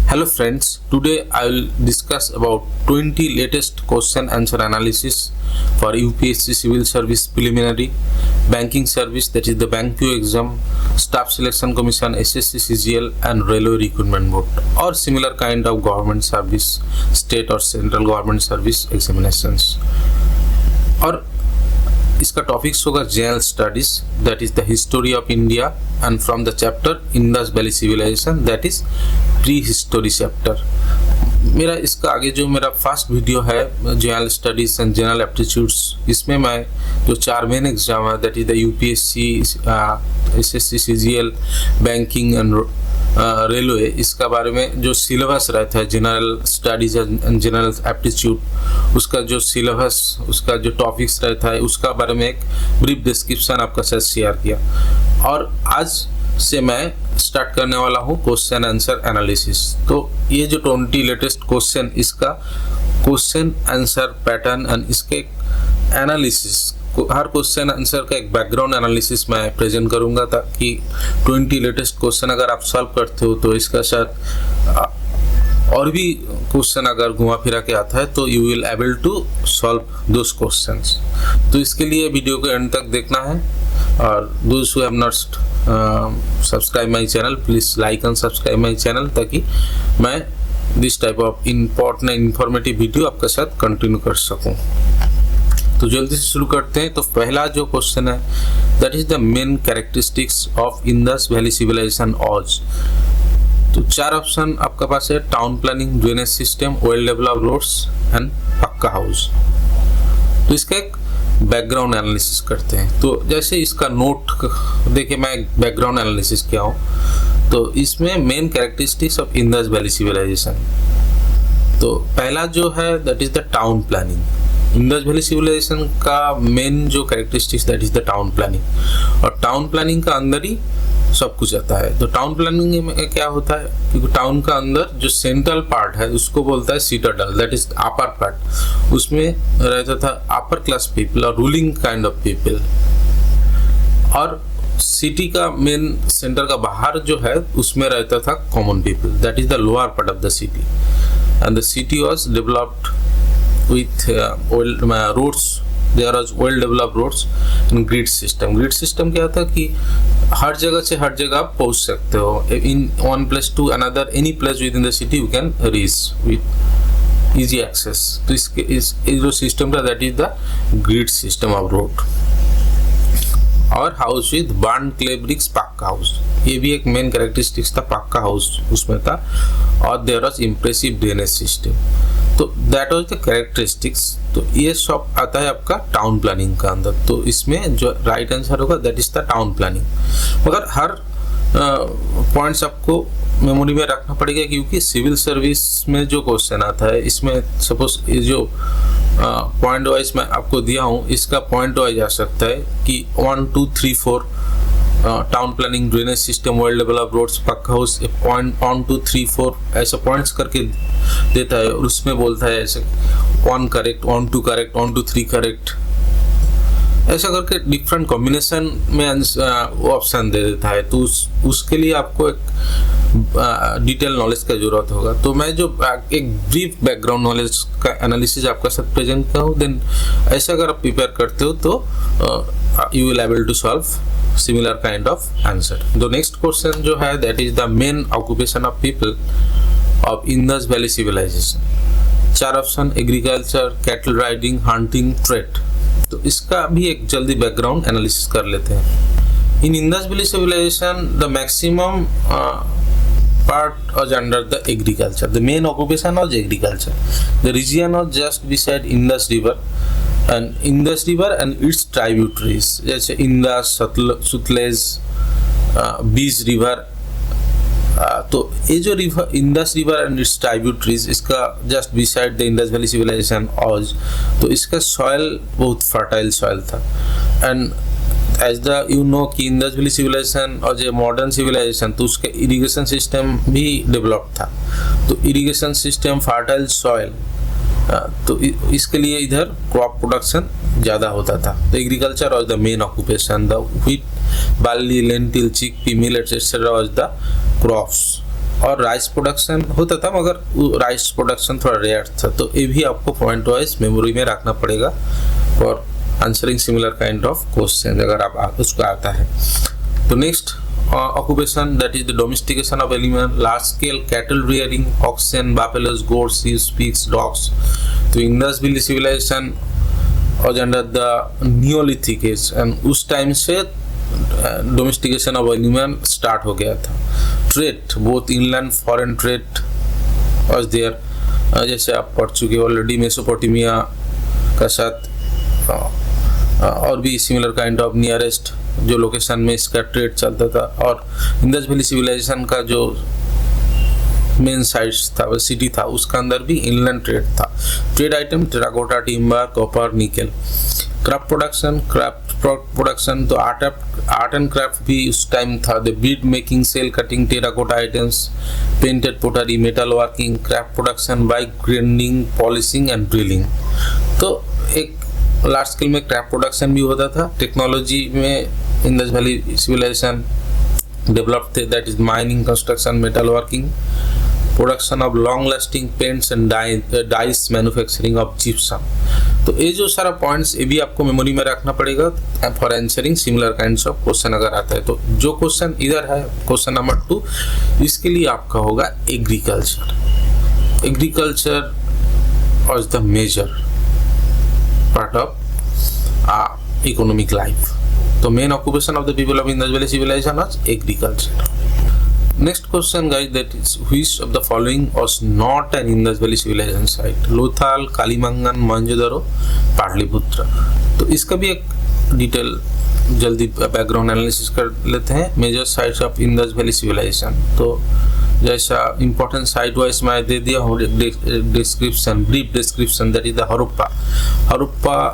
Hello friends, today I will discuss about 20 latest question answer analysis for UPSC Civil Service Preliminary, Banking Service, that is the Bank PO exam, Staff Selection Commission, SSC CGL and Railway Recruitment Board or similar kind of government service, state or central government service examinations. और इसका topics होगा general studies, that is the history of India and from the chapter Indus valley civilisation, that is pre history chapter. मेरा इसका आगे जो मेरा first video है general studies and general aptitudes, इसमें मैं जो 4 मेन एग्जाम है that is the UPSC, SSC, CGL, banking and railway, इसका बारे में जो सिलेबस रहता है general studies and general aptitude, उसका जो सिलेबस, उसका जो टॉपिक्स रहता है उसका बारे में एक ब्रीफ डिस्क्रिप्शन आपका साथ शेयर किया। और आज से मैं स्टार्ट करने वाला हूँ क्वेश्चन आंसर एनालिसिस। तो ये जो 20 लेटेस्ट क्वेश्चन, इसका क्वेश्चन आंसर पैटर्न एंड इसके एनालिसिस, हर क्वेश्चन आंसर का एक बैकग्राउंड एनालिसिस मैं प्रेजेंट करूंगा, ताकि 20 लेटेस्ट क्वेश्चन अगर आप सॉल्व करते हो तो इसका साथ और भी क्वेश्चन अगर घुमा फिरा के आता है तो you will able to solve those questions. तो इसके लिए वीडियो को एंड तक देखना है। और those who have not subscribe my channel, please like and subscribe my channel, ताकि मैं this type of important informative video आपके साथ कंटिन्यू कर सकूं। तो जल्दी से शुरू करते हैं। तो पहला जो क्वेश्चन है that is the main characteristics of Indus valley civilisation ऑज। तो 4 ऑप्शन आपके पास है, town planning, drainage system, well developed roads and pucca house. तो इसका एक बैकग्राउंड एनालिसिस करते हैं। तो जैसे इसका नोट देखिए, मैं एक बैकग्राउंड एनालिसिस किया हूँ। तो इसमें main characteristics of Indus valley civilisation, तो पहला जो है that is the town planning. Indus valley civilisation का मेन जो characteristics that is the town planning, और टाउन प्लानिंग का अंदर ही सब कुछ आता है। तो टाउन प्लानिंग में क्या होता है, क्योंकि टाउन का अंदर जो सेंट्रल पार्ट है उसको बोलता है citadel, that is upper part. उसमें रहता था अपर क्लास पीपल और रूलिंग काइंड ऑफ पीपल। और सिटी का मेन सेंटर का बाहर जो है उसमें रहता था common people, that is the lower part of the city. And the city was developed with roads, there was well developed roads and grid system। grid system क्या था कि हर जगह से हर जगह आप पहुंच सकते हो, in one place to another, any place within the city you can reach with easy access। तो इस जो सिस्टम था that is the grid system of road. और house with burn clay bricks, pucca house, ये भी एक मेन कैरेक्टरिस्टिक्स था, पक्का हाउस उसमें था। और there was impressive drainage system. तो दैट वाज द कैरेक्टरिस्टिक्स। तो ये सब आता है आपका टाउन प्लानिंग का अंदर। तो इसमें जो राइट आंसर होगा that is the town planning. मगर हर पॉइंट्स आपको मेमोरी में रखना पड़ेगा, क्योंकि सिविल सर्विस में जो क्वेश्चन आता है इसमें सपोज ये जो पॉइंट वाइज मैं आपको दिया हूँ, इसका पॉइंट वाइज आ सकता है कि 1 2 3 4 town planning, drainage system, well developed roads, pucca house, point 1 2 3 4 ऐसा पॉइंट्स करके देता है। और उसमें बोलता है ऐसे 1 करेक्ट, 1 2 करेक्ट, 1 2 3 करेक्ट, ऐसा करके डिफरेंट कॉम्बिनेशन में वो ऑप्शन दे देता है। तो उसके लिए आपको एक डिटेल नॉलेज का जरूरत होगा। तो मैं जो एक ब्रीफ बैकग्राउंड नॉलेज का एनालिसिस आपका साथ प्रेजेंट करूँ, देन ऐसा अगर आप प्रिपेयर करते हो तो you will able to solve similar kind of answer। The next question जो है that is the main occupation of people of Indus Valley Civilization। 4 option, agriculture, cattle riding, hunting, trade. तो इसका भी एक जल्दी बैकग्राउंड एनालिसिस कर लेते हैं। In Indus valley civilisation the maximum part was under the agriculture, the main occupation was agriculture। the region was just beside Indus River and its tributaries, जैसे Indus, Sutlej, Beas river. तो ये जो river Indus river and its tributaries, इसका just beside the Indus valley civilisation ऑज। तो इसका soil बहुत fertile soil था। And as the you know कि इंडस वैली सिविलाइजेशन और जो मॉडर्न सिविलाइजेशन, तो उसका इरिगेशन सिस्टम भी डेवलप था। तो इरिगेशन सिस्टम, फर्टाइल सॉइल, तो इसके लिए इधर क्रॉप प्रोडक्शन ज़्यादा होता था। तो agriculture was the main occupation. The wheat, barley, lentil, chickpea, millets, etc. was the crops और राइस प्रोडक्शन होता था, मगर राइस प्रोडक्शन थोड़ा रेयर था। तो ये भी आपको पॉइंट वाइज मेमोरी में रखना पड़ेगा for answering similar kind of question अगर आप उसको आता है। तो next occupation, that is the domestication of animal, large scale cattle rearing, oxen, buffaloes, goats, sheep, pigs, dogs. तो Indus valley civilisation was under the Neolithic age and उस time से domestication of animal start हो गया था। Trade both inland foreign trade was there, जैसे आप पढ़ चुके ऑलरेडी मेसोपोटामिया का साथ और भी सिमिलर काइंड ऑफ नियरेस्ट जो लोकेशन में इसका ट्रेड चलता था। और इंडस वैली सिविलाइजेशन का जो मेन साइट्स था वो सिटी था, उसका अंदर भी इनलैंड ट्रेड था। Trade item terracotta, timber, copper, nickel. Craft production तो आर्ट एंड क्राफ्ट भी उस टाइम था। The bead making, shell cutting, terracotta items, painted pottery, metal working, craft production by grinding, polishing and drilling. तो एक large scale में craft production भी होता था। टेक्नोलॉजी में इंडस वैली सिविलाइजेशन डेवलप थे, that is mining, construction, metal working, production of long lasting paints and dice, manufacturing of gypsum. तो ये जो सारा पॉइंट्स ये भी आपको मेमोरी में रखना पड़ेगा for answering similar kinds of question अगर आता है। तो जो क्वेश्चन इधर है क्वेश्चन नंबर 2, इसके लिए आपका होगा agriculture. Agriculture was the major part of economic life. So main occupation of the people of Indus Valley civilization was agriculture. Next question guys, that is which of the following was not an Indus Valley civilization site? Lothal, Kalibangan, Mohenjodaro, Pataliputra. तो इसका भी एक detail जल्दी background analysis कर लेते हैं। Major sites of Indus valley civilisation, तो जैसा इंपॉर्टेंट साइट वाइज मैं दे दिया हूँ description, brief description, that is the Harappa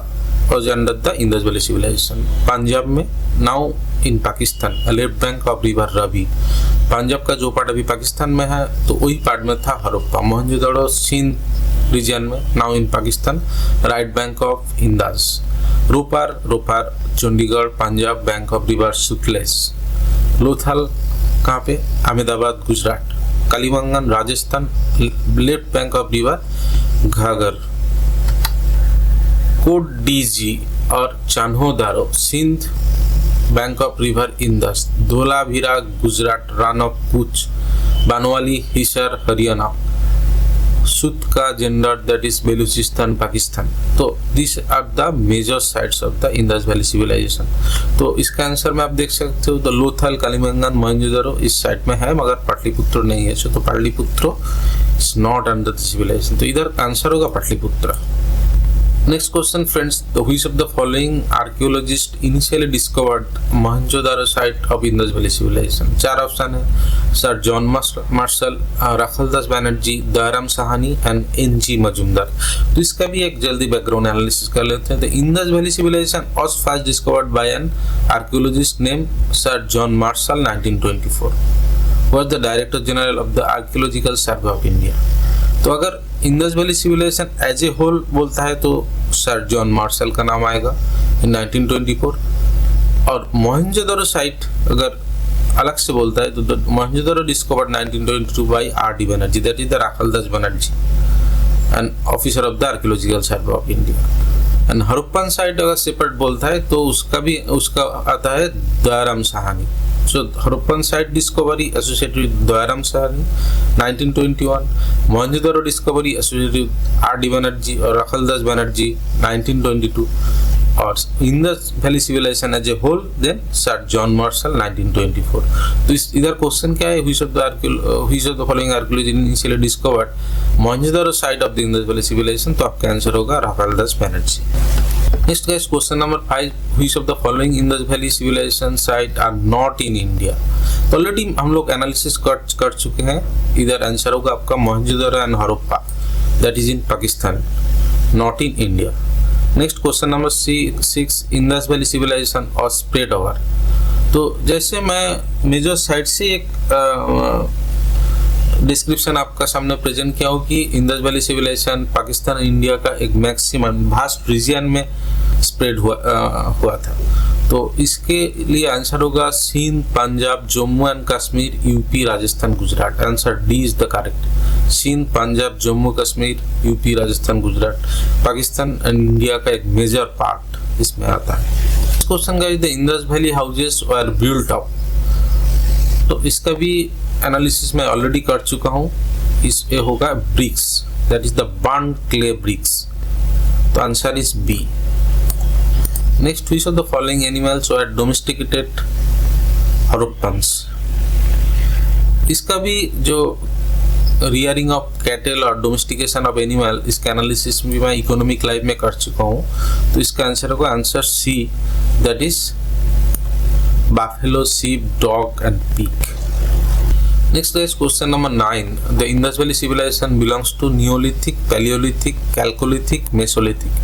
was under the Indus Valley civilization. Punjab में, now in Pakistan, left bank of river Ravi. Punjab का जो पार्ट अभी पाकिस्तान में है तो वही पार्ट में था हरुप्पा। मोहनजोदड़ो सिंध रीजन में, now in Pakistan, right bank of Indus. Ropar Chandigarh Punjab, bank of river Sutlej. Lothal कहाँ पे? Ahmedabad Gujarat. Kalibangan Rajasthan, left bank of river Ghaggar. Kot Diji और Chanhudaro Sindh, bank of river Indus. Dholavira Gujarat, Rann of Kutch. Banawali Hisar Haryana. Sutkagendor, that is Baluchistan Pakistan. तो this are the major sites of the Indus valley civilisation. तो इसका answer में आप देख सकते हो, द लोथल, कालीमंगन, मोहनजोदड़ो इस साइट में है, मगर पाटलिपुत्र नहीं है। तो Pataliputra is not under the civilisation, तो इधर आंसर होगा Pataliputra. Next question friends, the which of the following archaeologists initially discovered Mohenjo-daro site of Indus Valley civilization? 4 option है, sir John Marshall, Rakhaldas Banerjee, Dayaram Sahni and एन.जी. Majumdar. तो इसका भी एक जल्दी बैकग्राउंड एनालिसिस कर लेते हैं। The Indus Valley civilization was first discovered by an archaeologist named Sir John Marshall 1924, was the Director General of the Archaeological Survey of India। तो अगर Indus valley civilisation as a whole बोलता है तो sir John Marshall का नाम आएगा इन 1924। और Mohenjodaro site अगर अलग से बोलता है तो Mohenjodaro discovered 1922 by RD. Banerjee, that is the Rakhaldas Banerjee and officer of the archaeological survey of India. And Harappan site अगर सेपरेट बोलता है तो उसका आता है Dayaram Sahni. So Harappan site discovery associated with Dyaram Sahani 1921, Mohenjo-daro discovery associated with R.D. Banerjee or Rakhaldas Banerjee 1922, और Indus Valley civilization as a whole then Sir John Marshall 1924। तो इस इधर क्वेश्चन क्या है, which of the following archaeology initially discovered Mohenjo-daro site of the Indus Valley civilization? तो आपका answer होगा Rakhaldas Banerjee. Next guys, question number 5, which of the following Indus Valley civilization site are not in India? तो already हम लोग analysis कर चुके हैं। इधर आंसर होगा आपका Mohenjodaro and Harappa, that is in Pakistan, not in India. Next question number 6, Indus valley civilisation और स्प्रेड ओवर। तो जैसे मैं मेजर साइट से एक डिस्क्रिप्शन आपका सामने प्रेजेंट किया हो कि Indus valley civilisation Pakistan India का एक मैक्सिमम भास्ट रीजन में स्प्रेड हुआ था। तो इसके लिए आंसर होगा Sindh, Punjab, Jammu and Kashmir, UP, Rajasthan, Gujarat. Answer D is the correct. Sindh, Punjab, Jammu Kashmir, UP, Rajasthan, Gujarat Pakistan and India का एक मेजर पार्ट इसमें आता है। Question guys, the Indus valley houses were built up. तो इसका भी एनालिसिस मैं ऑलरेडी कर चुका हूँ। इसमें होगा bricks, that is the burn clay bricks. तो answer is B. Next, which of the following animals were domesticated Harappans? इसका भी जो रियरिंग ऑफ कैटल और डोमेस्टिकेशन ऑफ एनिमल, इसका एनालिसिस भी मैं इकोनॉमिक लाइफ में कर चुका हूँ। तो इसका आंसर होगा answer C, that is buffalo, sheep, dog and pig. Next guys, question number 9. The Indus Valley civilization belongs to Neolithic, Paleolithic, Chalcolithic, Mesolithic.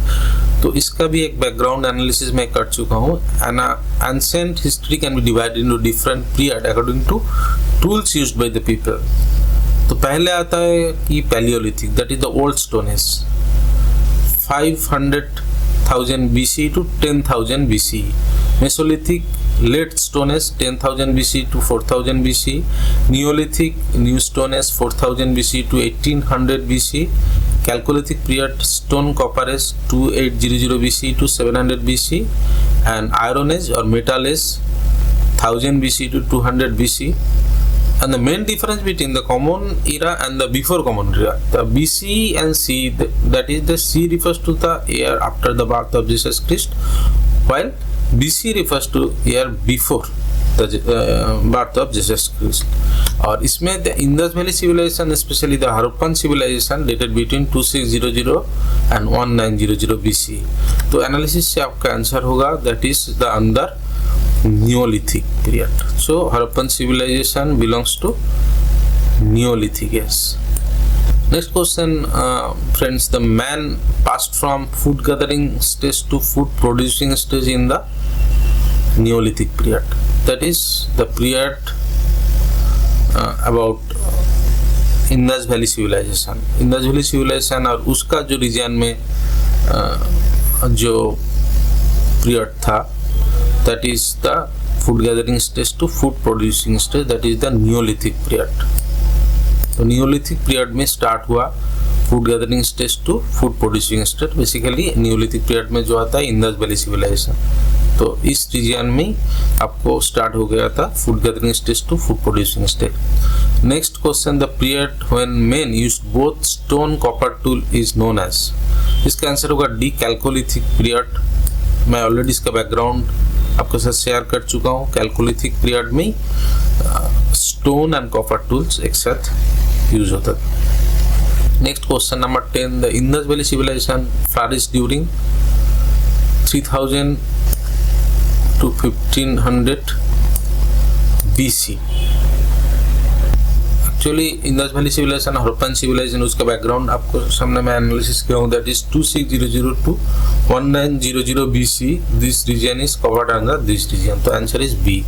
तो इसका भी एक बैकग्राउंड एनालिसिस मैं कर चुका हूँ। Ancient history can be divided into different period according to tools used by the people. तो पहले आता है कि Paleolithic, that is the old stone age, 500,000 BC to 10,000 BC. Mesolithic, late stone age, 10,000 BC to 4,000 BC. Neolithic, new stone age, 4,000 BC to 1800 BC. Chalcolithic period, stone copper age, 2800 BC to 700 BC. And iron age or metal age, 1000 BC to 200 BC. And the main difference between the common era and the before common era, the BC and C, that is the C refers to the year after the birth of Jesus Christ, while BC refers to year before the birth of Jesus Christ. और इसमें the Indus Valley civilization, especially the Harappan civilization, dated between 2600 and 1900 BC. तो analysis से आपका answer होगा that is the under Neolithic period. So Harappan civilization belongs to Neolithic, yes. Next question, friends, the man passed from food gathering stage to food producing stage in the Neolithic period. That is the period about Indus Valley civilization. Indus Valley civilization और उसका जो reason में जो period था, that is the food gathering stage to food producing stage, that is the Neolithic period. तो Neolithic period में start हुआ food gathering stage to food producing stage. Basically Neolithic period में जो आता है इंडस वैली सिविलाइजेशन, तो इस reason में आपको स्टार्ट हो गया था food gathering stage to food producing stage. Next question, the period when men used both stone copper tool is known age. इसका आंसर होगा डी, कैल्कोलिथिक पीरियड। मैं ऑलरेडी इसका बैकग्राउंड आपके साथ शेयर कर चुका हूँ। कैल्कोलिथिक पीरियड में स्टोन एंड कॉपर टूल्स एक साथ यूज होता था। Next question number 10, the Indus valley civilisation flourished during 3000 to 1500 BC। Actually Indus valley civilisation, Harappan civilisation, उसका बैकग्राउंड आपको सामने मैं एनालिसिस किया हूँ, that is 2600 to 1900 BC। This region is covered under this region, तो answer is B.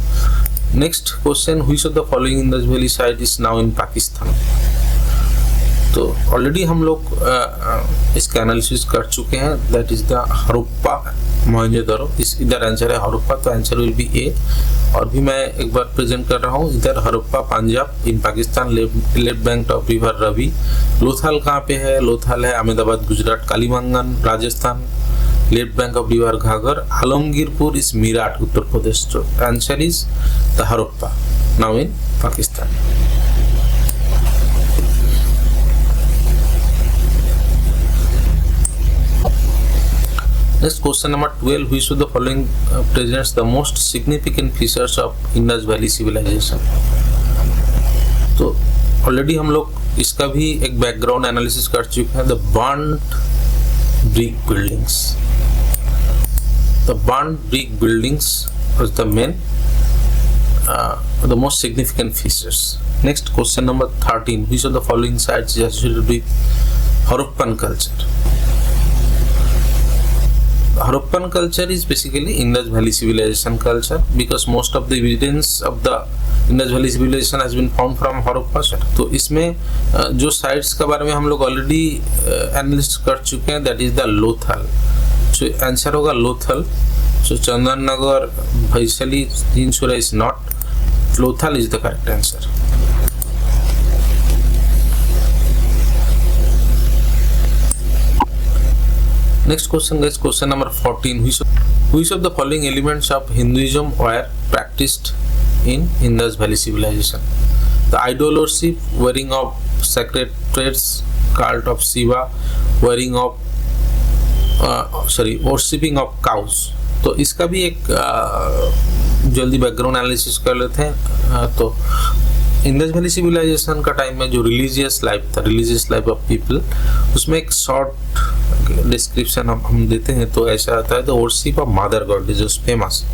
Next question, which of the following Indus valley site is now in Pakistan. तो already हम लोग इसका एनालिसिस कर चुके हैं, that is the Harappa Mohenjodaro. इस इधर आंसर है हड़प्पा, तो आंसर विल बी ए। और भी मैं एक बार प्रेजेंट कर रहा हूँ, इधर Harappa Punjab in Pakistan, left bank of river Ravi. Lothal कहाँ पे है? लोथाल है Ahmedabad Gujarat. Kalibangan Rajasthan, left bank of river Ghaggar. Alamgirpur is Meerut Uttar Pradesh. तो answer is the Harappa now in Pakistan. Next question number 12, which of the following presents the most significant features of Indus Valley civilization। तो already हम लोग इसका भी एक बैकग्राउंड एनालिसिस कर चुके हैं। The burned brick buildings, the burned brick buildings was the main the most significant features. Next question number 13, which of the following sites is associated with Harappan culture। Harappan culture is basically Indus Valley civilization culture because most of the evidence of the Indus Valley civilization has been found from Harappa। तो इसमें जो sites के बारे में हम लोग already analysis कर चुके हैं, that is the Lothal. So answer होगा Lothal. So Chandarnagar, Vaisali, Jinsura is not. Lothal is the correct answer. Next question guys, question number 14. Which of the following elements of Hinduism were practiced in Indus Valley civilization? The idol worship, wearing of sacred threads, cult of Shiva, wearing of worshipping of cows. तो इसका भी एक जल्दी background analysis कर लेते हैं। तो Indus valley civilisation का टाइम में जो रिलीजियस लाइफ ऑफ पीपल, उसमें एक शॉर्ट डिस्क्रिप्शन हम देते हैं। तो ऐसा आता है, the worship of mother god is famous.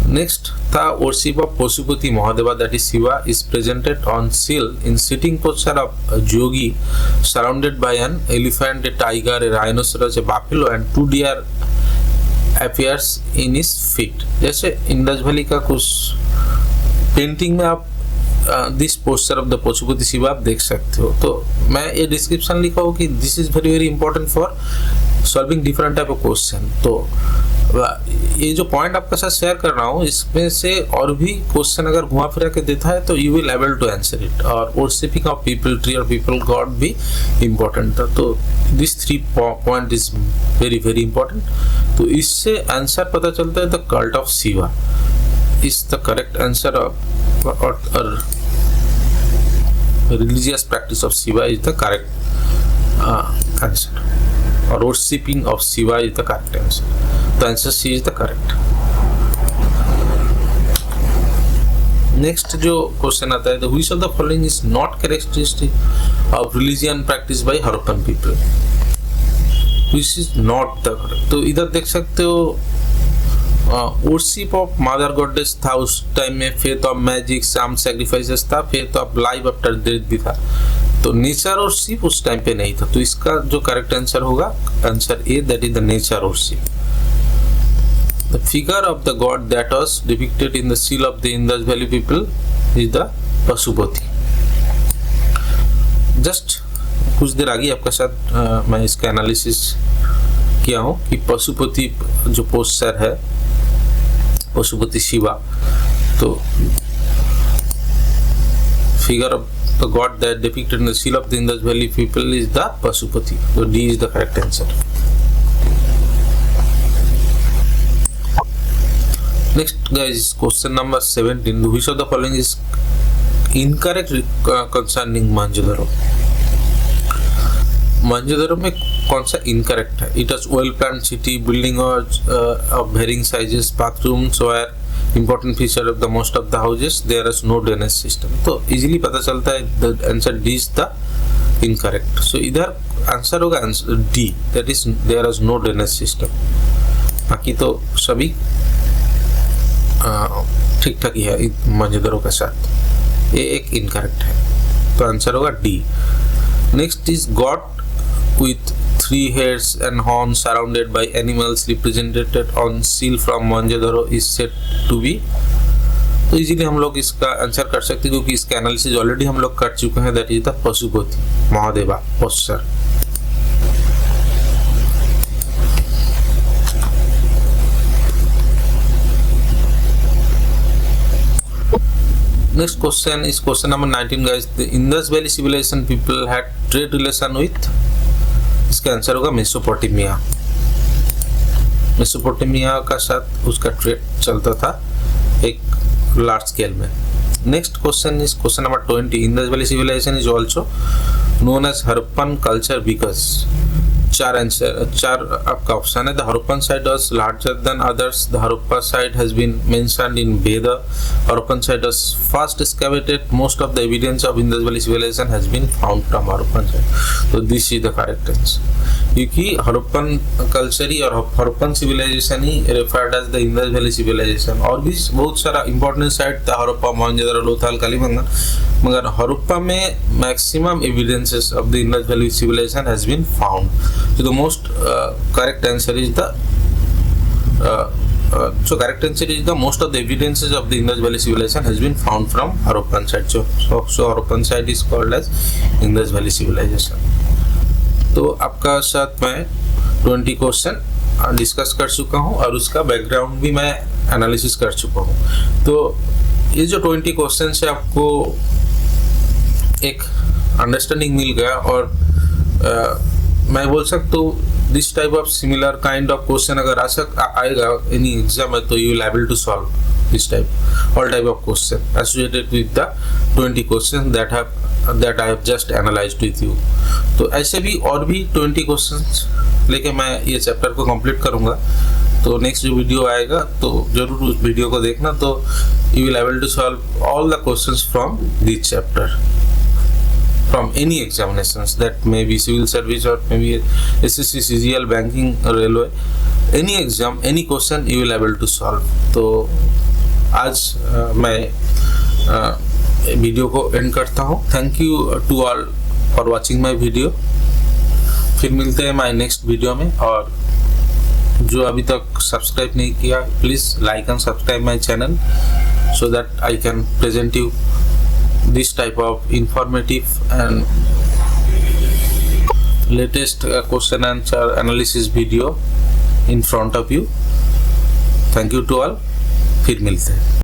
Next था worship of Pashupati Mahadeva, that is Shiva, is presented on seal in sitting posture of jogi, surrounded by an elephant, a tiger, a rhinoceros, a buffalo and 2 deer appears in his feet। जैसे Indus valley का कुछ painting में आप this posture of the Pashupati Shiva आप देख सकते हो। तो मैं ये डिस्क्रिप्शन लिखा हूँ कि this is very very important for solving different type of question. तो ये जो पॉइंट आपके साथ शेयर कर रहा हूँ, इसमें से और भी क्वेश्चन अगर घुमा फिरा के देता है तो you will able to answer it. और वर्शिपिंग ऑफ पीपल ट्री और पीपल गॉड भी इम्पोर्टेंट था। तो this 3 point is very very important. तो इससे आंसर पता चलता है the cult of Shiva is the correct answer of religious practice of Shiva is the correct answer, और worshipping of Shiva is the correct answer. The answer C is the correct. Next जो question आता है, the which of the following is not characteristic of religion practiced by Harappan people? Which is not the correct? तो इधर देख सकते हो worship of mother goddess था उस टाइम में, faith of magic, some sacrifices था, faith of life after death भी था। तो नेचर और शिप उस टाइम पे नहीं था। तो इसका जो करेक्ट आंसर होगा, answer A, that is the nature worship. The figure of the god that was depicted in the seal of the Indus valley people is the Pashupati. Just कुछ देर आगे आपके साथ मैं इसका एनालिसिस किया हूँ कि पशुपति जो पोस्चर है, पशुपति शिवा, तो figure of the god that depicted in the seal of the Indus Valley people is the Pashupati. So D is the correct answer. Next guys, question number 17. Which of the following is incorrect concerning Mohenjo-daro? Mohenjo-daro में कौन सा incorrect है? It has well planned city, building of varying sizes, bathrooms were important feature of the most of the houses, there is no drainage system। तो easily पता चलता है the answer D is the incorrect। so इधर answer होगा answer D, that is there is no drainage system। बाकी तो सभी ठीक ठाक ही है मोहेंजो-दारो के साथ। ये एक इनकरेक्ट है, तो आंसर होगा D। Next is God with 3 heads and horns surrounded by animals represented on seal from Mohenjo-daro is said to be। तो इजीली हम लोग इसका आंसर कर सकते हैं क्योंकि इसका एनालिसिस ऑलरेडी हम लोग कर चुके हैं, that is the Pashupati Mahadeva posture. Next question is question number 19 guys। The Indus Valley civilization people had trade relation with, इसका आंसर होगा मेसोपोटामिया। मेसोपोटामिया का साथ उसका ट्रेड चलता था एक लार्ज स्केल में। Next question is question number 20। Indus valley civilisation is also known as Harappan culture because. चार आपका ऑप्शन है। The Harappan site was larger than others. The Harappa site has been mentioned in Veda. Harappan site was first excavated. Most of the evidence of Indus valley civilisation has been found from Harappan site. तो this is the correct answer, क्योंकि Harappan culture ही और Harappan civilisation ही referred as the Indus valley civilisation. और भी बहुत सारा important site था, हड़प्पा, मोहेंजो-दारो, लोथाल, कालीबंगन, मगर हड़प्पा में maximum evidences of the Indus valley civilisation has been found. So the most correct answer is the most of the evidences of the Indus Valley civilization has been found from Harappan site। So Harappan site is called as Indus Valley civilization। तो आपका साथ मैं 20 question discuss कर चुका हूँ और उसका background भी मैं एनालिसिस कर चुका हूँ। तो ये जो 20 क्वेश्चन से आपको एक अंडरस्टैंडिंग मिल गया और मैं बोल सकता हूँ this type of similar kind of question अगर आएगा एनी एग्जाम में, तो you will able to solve this type all type of question associated with the 20 question that I have just analysed with you. तो ऐसे भी और भी 20 questions लेके मैं ये चैप्टर को कंप्लीट करूंगा। तो नेक्स्ट जो वीडियो आएगा तो जरूर उस वीडियो को देखना, तो you will able to solve all the questions from this chapter from any examinations, that may be civil service or maybe SSC, CGL, banking, railway, any exam, any question you will able to solve। तो आज मैं video को end करता हूँ। Thank you to all for watching my video. फिर मिलते हैं my next video में, और जो अभी तक सब्सक्राइब नहीं किया please like and subscribe my channel so that I can present you this type of informative and latest question answer analysis video in front of you। Thank you to all। फिर मिलते हैं।